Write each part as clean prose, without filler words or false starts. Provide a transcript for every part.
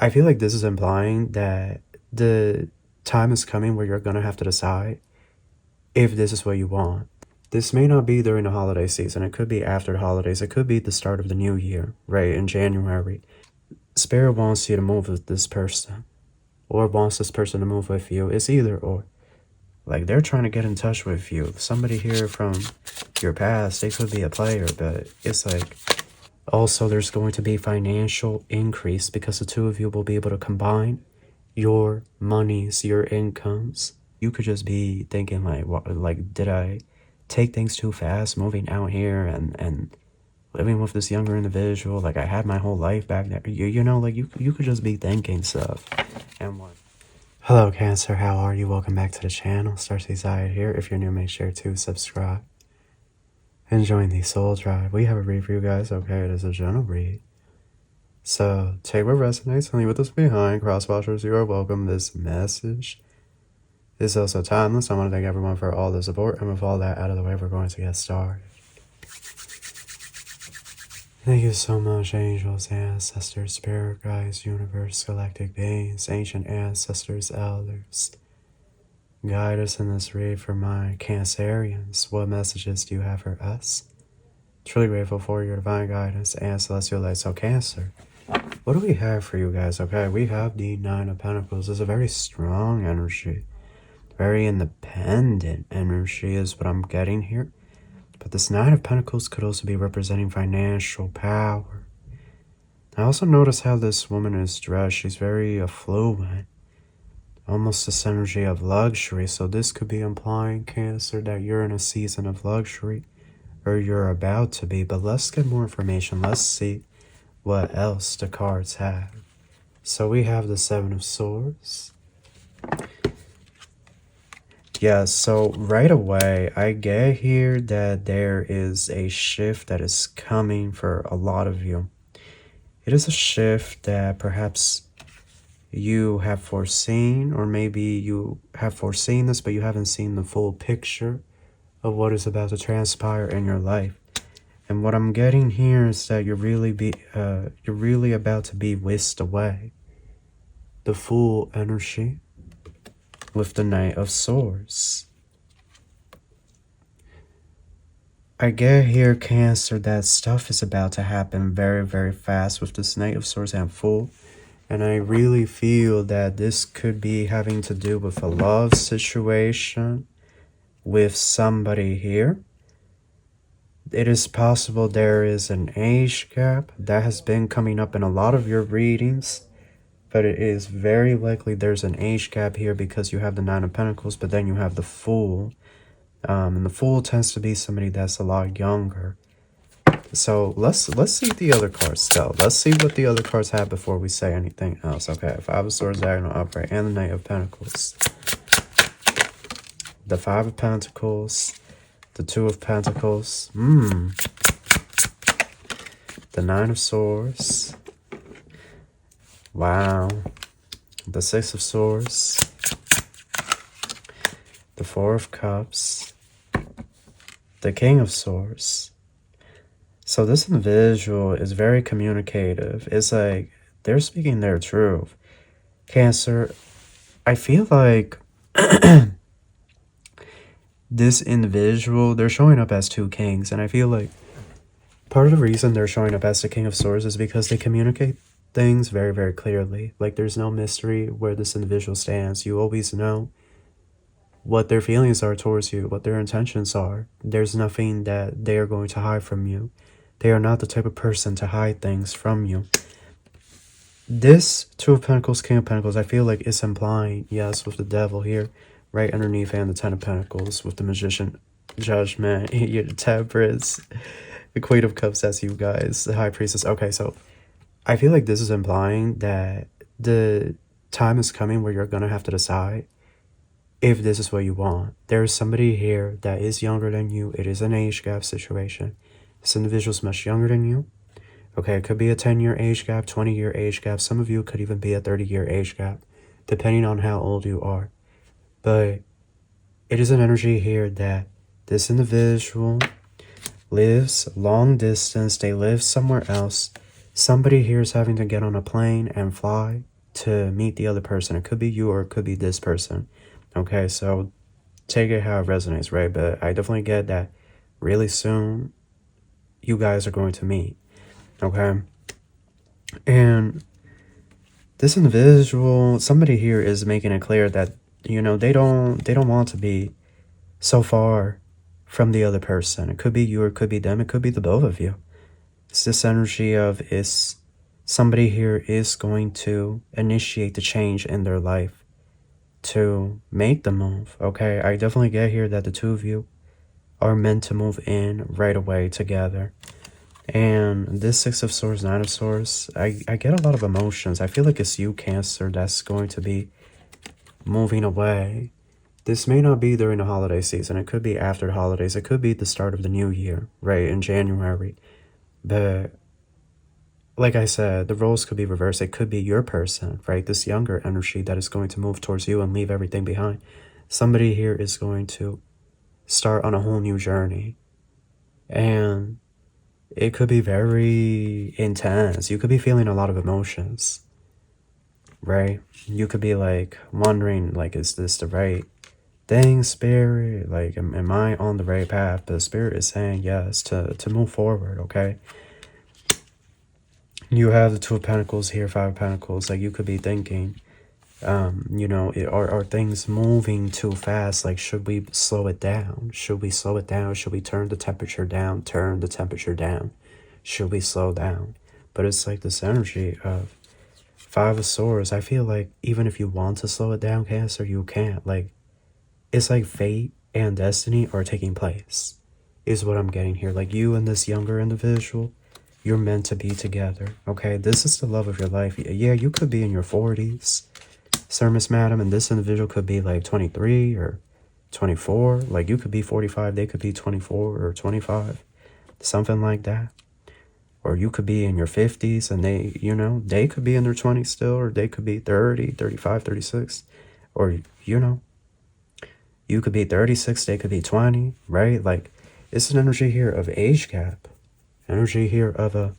I feel like this is implying that the time is coming where you're going to have to decide if this is what you want. This may not be during the holiday season. It could be after the holidays. It could be the start of the new year, right, in January. Spirit wants you to move with this person, or wants this person to move with you. It's either or. Like, they're trying to get in touch with you. Somebody here from your past, they could be a player, but it's like, also there's going to be financial increase because the two of you will be able to combine your monies, your incomes. You could just be thinking like, what, like, did I take things too fast moving out here and living with this younger individual? Like, I had my whole life back there. You know, like, you could just be thinking stuff. And what? Hello, Cancer. How are you? Welcome back to the channel. Starseed Zayed here. If you're new, make sure to subscribe and join the soul tribe. We have a read for you guys. Okay, it is a general read. So take what resonates and leave with us behind. Crosswatchers, you are welcome. This message is also timeless. I want to thank everyone for all the support. And with all that out of the way, we're going to get started. Thank you so much, angels, ancestors, spirit guides, universe, galactic beings, ancient ancestors, elders. Guide us in this read for my Cancerians. What messages do you have for us? Truly grateful for your divine guidance and celestial light. So Cancer, what do we have for you guys? Okay, we have the Nine of Pentacles. It's a very strong energy. Very independent energy is what I'm getting here. But this Nine of Pentacles could also be representing financial power. I also notice how this woman is dressed. She's very affluent. Almost this energy of luxury. So this could be implying, Cancer, that you're in a season of luxury. Or you're about to be. But let's get more information. Let's see what else the cards have. So we have the Seven of Swords. Yeah, so right away, I get here that there is a shift that is coming for a lot of you. It is a shift that perhaps you have foreseen, or maybe you have foreseen this, but you haven't seen the full picture of what is about to transpire in your life. And what I'm getting here is that you're really about to be whisked away. The full energy with the Knight of Swords. I get here, Cancer, that stuff is about to happen very, very fast with this Knight of Swords and Fool. And I really feel that this could be having to do with a love situation with somebody here. It is possible there is an age gap that has been coming up in a lot of your readings. But it is very likely there's an age gap here because you have the Nine of Pentacles, but then you have the Fool. And the Fool tends to be somebody that's a lot younger. So let's see the other cards tell. Let's see what the other cards have before we say anything else. Okay, Five of Swords, Diagonal Upright, and the Knight of Pentacles. The Five of Pentacles, the Two of Pentacles, the Nine of Swords. Wow. The Six of Swords. The Four of Cups. The King of Swords. So this individual is very communicative. It's like they're speaking their truth. Cancer, I feel like this individual, they're showing up as two kings. And I feel like part of the reason they're showing up as the King of Swords is because they communicate things very, very clearly. Like, there's no mystery where this individual stands. You always know what their feelings are towards you, what their intentions are. There's nothing that they are going to hide from you. They are not the type of person to hide things from you. This Two of Pentacles, King of Pentacles, I feel like it's implying, yes, with the Devil here, right underneath, and the Ten of Pentacles with the Magician, Judgment, your Temperance, the Queen of Cups, that's you guys, the High Priestess. Okay, so I feel like this is implying that the time is coming where you're going to have to decide if this is what you want. There is somebody here that is younger than you. It is an age gap situation. This individual is much younger than you. Okay, it could be a 10-year age gap, 20-year age gap. Some of you could even be a 30-year age gap, depending on how old you are. But it is an energy here that this individual lives long distance. They live somewhere else. Somebody here is having to get on a plane and fly to meet the other person. It could be you or it could be this person. Okay, so take it how it resonates, right? But I definitely get that really soon you guys are going to meet. Okay, and this individual, somebody here is making it clear that, you know, they don't want to be so far from the other person. It could be you or it could be them. It could be the both of you. It's this energy of somebody here is going to initiate the change in their life to make the move. Okay, I definitely get here that the two of you are meant to move in right away together. And this Six of Swords, Nine of Swords, I get a lot of emotions. I feel like it's you, Cancer, that's going to be moving away. This may not be during the holiday season. It could be after the holidays. It could be the start of the new year, right, in January. But like I said, the roles could be reversed. It could be your person, right, this younger energy that is going to move towards you and leave everything behind. Somebody here is going to start on a whole new journey. And it could be very intense. You could be feeling a lot of emotions, right? You could be like wondering, like, is this the right thing, Spirit? Like, am I on the right path? But Spirit is saying yes to move forward, okay? You have the Two of Pentacles here, Five of Pentacles. Like, you could be thinking, you know, are things moving too fast? Like, should we slow it down? Should we slow it down? Should we turn the temperature down? Turn the temperature down. Should we slow down? But it's like this energy of Five of Swords. I feel like even if you want to slow it down, Cancer, you can't. Like, it's like fate and destiny are taking place, is what I'm getting here. Like, you and this younger individual, you're meant to be together, okay? This is the love of your life. Yeah, you could be in your 40s, Sir, Miss, Madam, and this individual could be like 23 or 24. Like, you could be 45, they could be 24 or 25, something like that. Or you could be in your 50s and they, you know, they could be in their 20s still, or they could be 30, 35, 36. Or, you know, you could be 36, they could be 20, right? Like, it's an energy here of age gap. Energy here of a,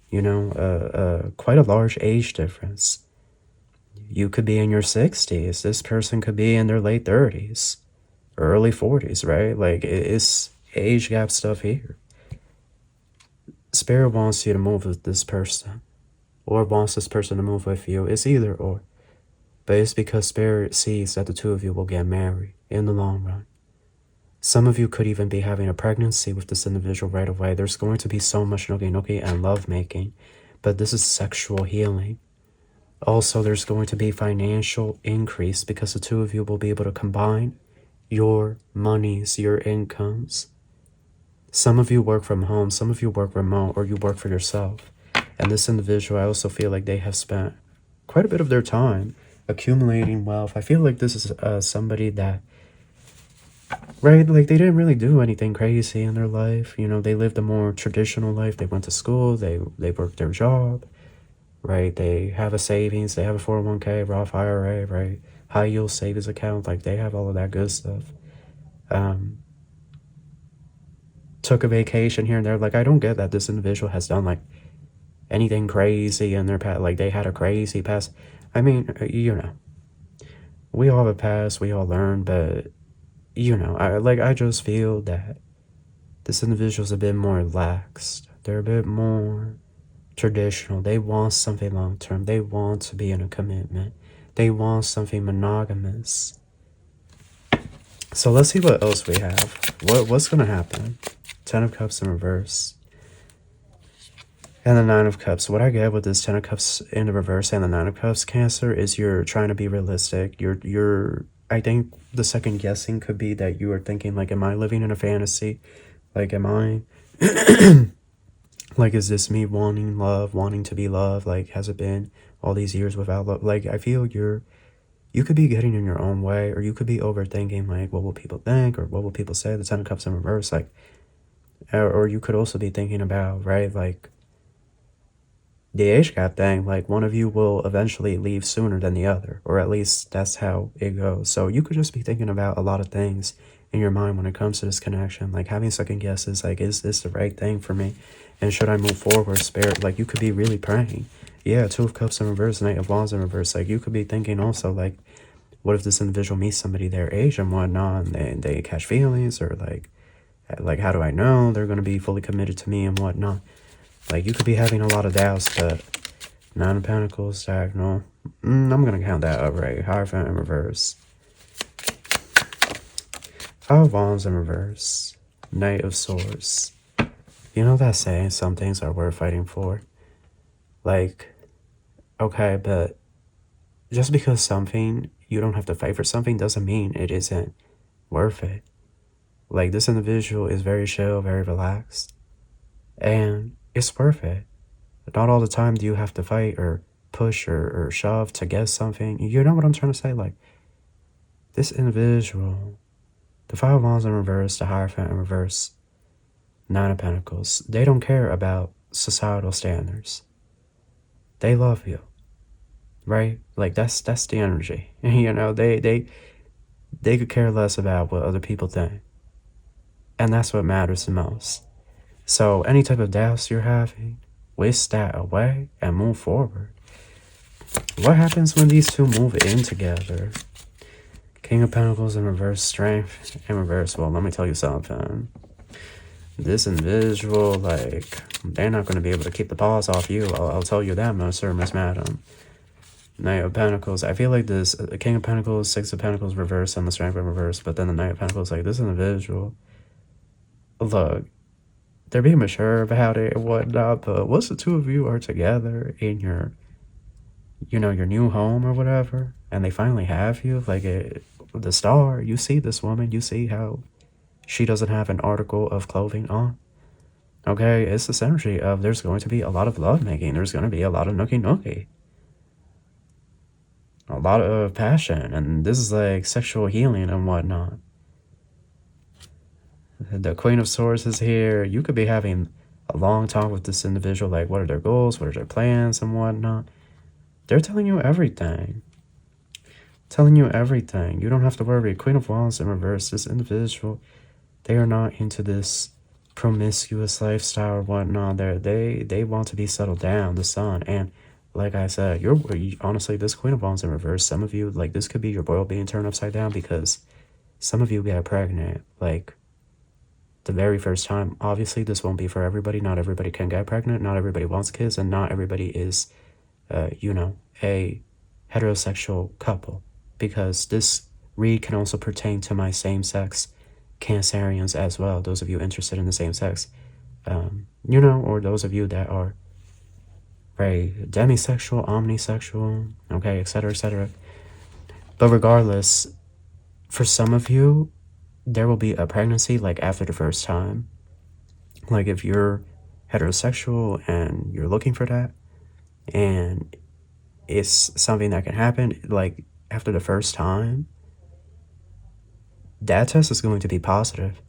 you know, quite a large age difference. You could be in your 60s. This person could be in their late 30s, early 40s, right? Like, it's age gap stuff here. Spirit wants you to move with this person, or wants this person to move with you. It's either or. But it's because Spirit sees that the two of you will get married in the long run. Some of you could even be having a pregnancy with this individual right away. There's going to be so much noki and lovemaking, but this is sexual healing. Also, there's going to be financial increase because the two of you will be able to combine your monies, your incomes. Some of you work from home, some of you work remote, or you work for yourself. And this individual, I also feel like they have spent quite a bit of their time accumulating wealth. I feel like this is somebody that, right, like, they didn't really do anything crazy in their life. You know, they lived a more traditional life. They went to school, they worked their job, right? They have a savings, they have a 401k, Roth IRA, right? High yield savings account, like, they have all of that good stuff. Took a vacation here and there. Like, I don't get that this individual has done like anything crazy in their past. Like, they had a crazy past. I mean, you know, we all have a past, we all learn, but you know, I just feel that this individual's a bit more relaxed. They're a bit more traditional. They want something long term. They want to be in a commitment. They want something monogamous. So let's see what else we have. What's gonna happen? 10 of Cups in reverse. And the 9 of Cups. What I get with this 10 of Cups in the reverse and the 9 of Cups, Cancer, is you're trying to be realistic. I think the second guessing could be that you are thinking, like, am I living in a fantasy? Like, am I, like, is this me wanting love, wanting to be loved? Like, has it been all these years without love? Like, I feel you could be getting in your own way, or you could be overthinking, like, what will people think, or what will people say? The 10 of Cups in reverse, like, or you could also be thinking about, right, like, the age gap thing. Like, one of you will eventually leave sooner than the other, or at least that's how it goes. So you could just be thinking about a lot of things in your mind when it comes to this connection, like having second guesses, like, is this the right thing for me, and should I move forward, Spirit? Like, you could be really praying. Yeah, Two of Cups in reverse, Knight of Wands in reverse. Like, you could be thinking also, like, what if this individual meets somebody their age and whatnot, and they catch feelings, or like, how do I know they're going to be fully committed to me and whatnot? Like, you could be having a lot of doubts, but Nine of Pentacles, diagonal. I'm going to count that up, right? Hierophant in reverse. Five of Wands in reverse. Knight of Swords. You know that saying, some things are worth fighting for? Like, okay, but just because something, you don't have to fight for something, doesn't mean it isn't worth it. Like, this individual is very chill, very relaxed, and it's worth it. Not all the time do you have to fight or push or shove to get something. You know what I'm trying to say? Like, this individual, the Five of Wands in reverse, the Hierophant in reverse, Nine of Pentacles, they don't care about societal standards. They love you, right? Like, that's the energy. You know, they could care less about what other people think. And that's what matters the most. So any type of doubts you're having, whisk that away and move forward. What happens when these two move in together? King of Pentacles in reverse, Strength in reverse. Well, let me tell you something. This individual, like, they're not going to be able to keep the paws off you. I'll tell you that, Sir, Miss Madam. Knight of Pentacles. I feel like this King of Pentacles, Six of Pentacles reverse, and the Strength in reverse. But then the Knight of Pentacles, like, this individual, look, they're being mature about it and whatnot, but once the two of you are together in your, you know, your new home or whatever, and they finally have you, like, the star, you see this woman, you see how she doesn't have an article of clothing on. Okay, it's this energy of there's going to be a lot of lovemaking, there's going to be a lot of nookie, a lot of passion, and this is like sexual healing and whatnot. The Queen of Swords is here. You could be having a long talk with this individual, like, what are their goals, what are their plans and whatnot. They're telling you everything. Telling you everything. You don't have to worry. Queen of Wands in reverse, this individual, they are not into this promiscuous lifestyle or whatnot. They want to be settled down, the Sun. And like I said, honestly, this Queen of Wands in reverse, some of you, like, this could be your world being turned upside down because some of you get pregnant, like, the very first time. Obviously, this won't be for everybody. Not everybody can get pregnant. Not everybody wants kids. And not everybody is, you know, a heterosexual couple. Because this read can also pertain to my same-sex Cancerians as well. Those of you interested in the same sex. You know, or those of you that are, right, demisexual, omnisexual, okay, etc., etc. But regardless, for some of you, there will be a pregnancy, like, after the first time. Like, if you're heterosexual and you're looking for that, and it's something that can happen, like, after the first time, that test is going to be positive.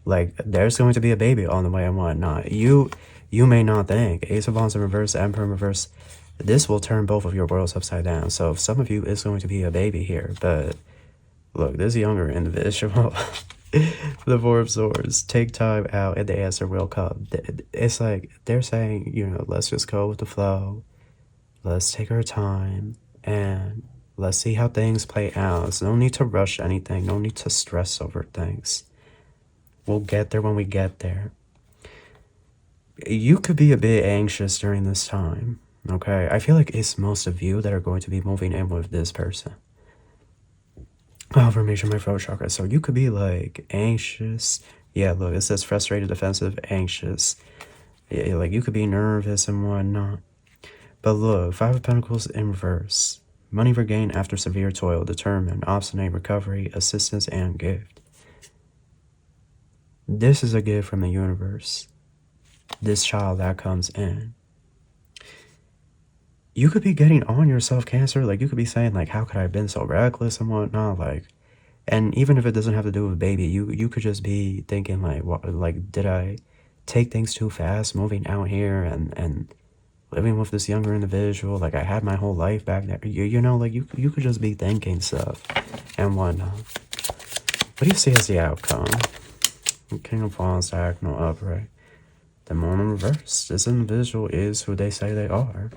Like, there's going to be a baby on the way and whatnot. You may not think. Ace of Wands in reverse, Emperor in reverse, this will turn both of your worlds upside down. So some of you is going to be a baby here, but look, this younger individual, the Four of Swords, take time out and the answer will come. It's like they're saying, you know, let's just go with the flow. Let's take our time and let's see how things play out. There's no need to rush anything. No need to stress over things. We'll get there when we get there. You could be a bit anxious during this time, okay? I feel like it's most of you that are going to be moving in with this person. Affirmation, my throat chakra. So you could be, like, anxious. Yeah, look, it says frustrated, defensive, anxious. Yeah, like, you could be nervous and whatnot. But look, Five of Pentacles in reverse. Money regained after severe toil, determined, obstinate, recovery, assistance, and gift. This is a gift from the universe. This child that comes in. You could be getting on yourself, Cancer. Like, you could be saying, like, how could I have been so reckless and whatnot? Like, and even if it doesn't have to do with baby, you could just be thinking, like, what, like, did I take things too fast moving out here and living with this younger individual? Like, I had my whole life back there. You know, like, you could just be thinking stuff and whatnot. What do you see as the outcome? King of Wands, diagonal upright. The moon in reverse. This individual is who they say they are.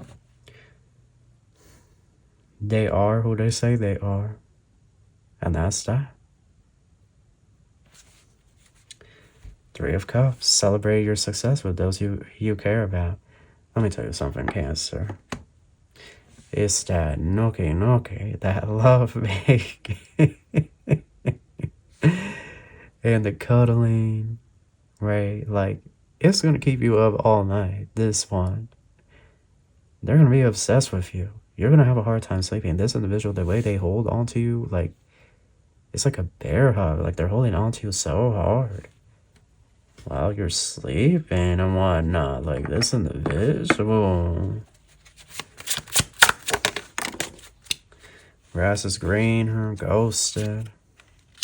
They are who they say they are. And that's that. Three of Cups. Celebrate your success with those you care about. Let me tell you something, Cancer. It's that nookie, that love making. And the cuddling, right? Like, it's going to keep you up all night, this one. They're going to be obsessed with you. You're going to have a hard time sleeping. This individual, the way they hold on to you, like, it's like a bear hug. Like, they're holding on to you so hard while you're sleeping and whatnot. Like, this individual. Grass is green, ghosted.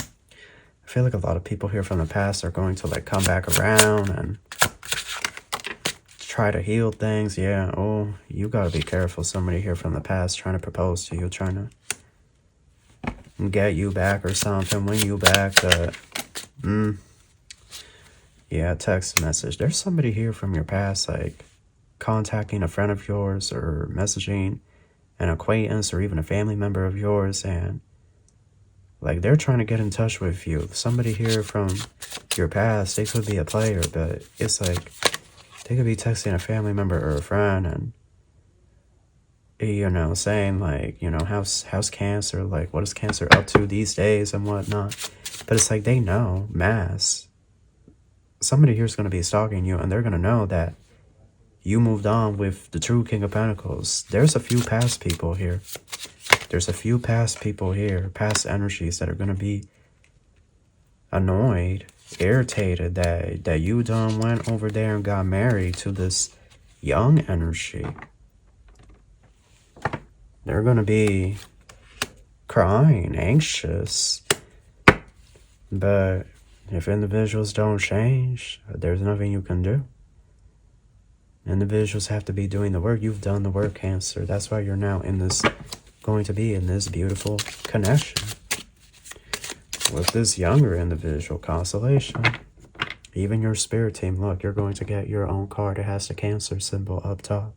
I feel like a lot of people here from the past are going to, like, come back around and try to heal things. Yeah, oh, you gotta be careful. Somebody here from the past trying to propose to you, trying to get you back or something, win you back. Yeah, text message. There's somebody here from your past, like, contacting a friend of yours or messaging an acquaintance or even a family member of yours, and like, they're trying to get in touch with you. Somebody here from your past, they could be a player, but it's like they could be texting a family member or a friend and, you know, saying, like, you know, how's Cancer, like, what is Cancer up to these days and whatnot. But it's like, they know, mass. Somebody here's going to be stalking you, and they're going to know that you moved on with the true King of Pentacles. There's a few past people here. There's a few past people here, past energies that are going to be annoyed, irritated that you done went over there and got married to this young energy. They're going to be crying, anxious. But if individuals don't change, there's nothing you can do. Individuals have to be doing the work. You've done the work, Cancer. That's why you're now in this, going to be in this beautiful connection with this younger individual, constellation. Even your spirit team, look, you're going to get your own card. It has the Cancer symbol up top.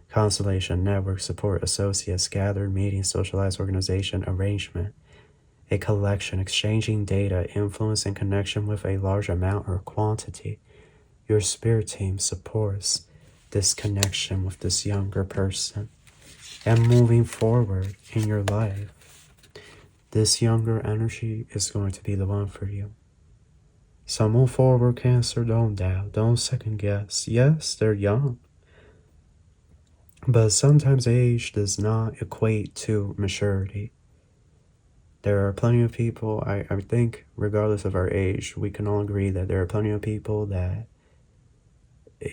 Constellation, network, support, associates, gathered, meeting, socialized, organization, arrangement, a collection, exchanging data, influence, and connection with a large amount or quantity. Your spirit team supports this connection with this younger person and moving forward in your life. This younger energy is going to be the one for you. So move forward, Cancer. Don't doubt. Don't second guess. Yes, they're young, but sometimes age does not equate to maturity. There are plenty of people, I think, regardless of our age, we can all agree that there are plenty of people that,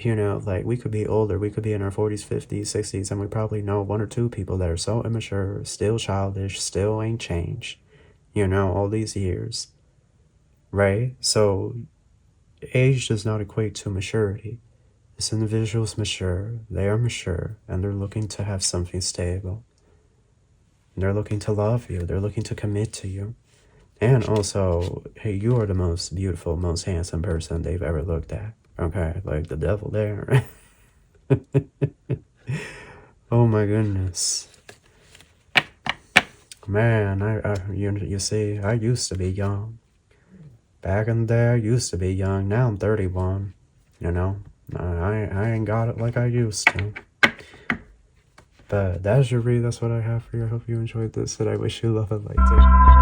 you know, like, we could be older, we could be in our 40s, 50s, 60s, and we probably know one or two people that are so immature, still childish, still ain't changed, you know, all these years, right? So age does not equate to maturity. This individual's mature, they are mature, and they're looking to have something stable. They're looking to love you, they're looking to commit to you. And also, hey, you are the most beautiful, most handsome person they've ever looked at. Okay, like the devil there. Oh my goodness. Man, you see, I used to be young. Back in the day, I used to be young. Now I'm 31. You know, I ain't got it like I used to. But that's your read. That's what I have for you. I hope you enjoyed this, and I wish you love and light.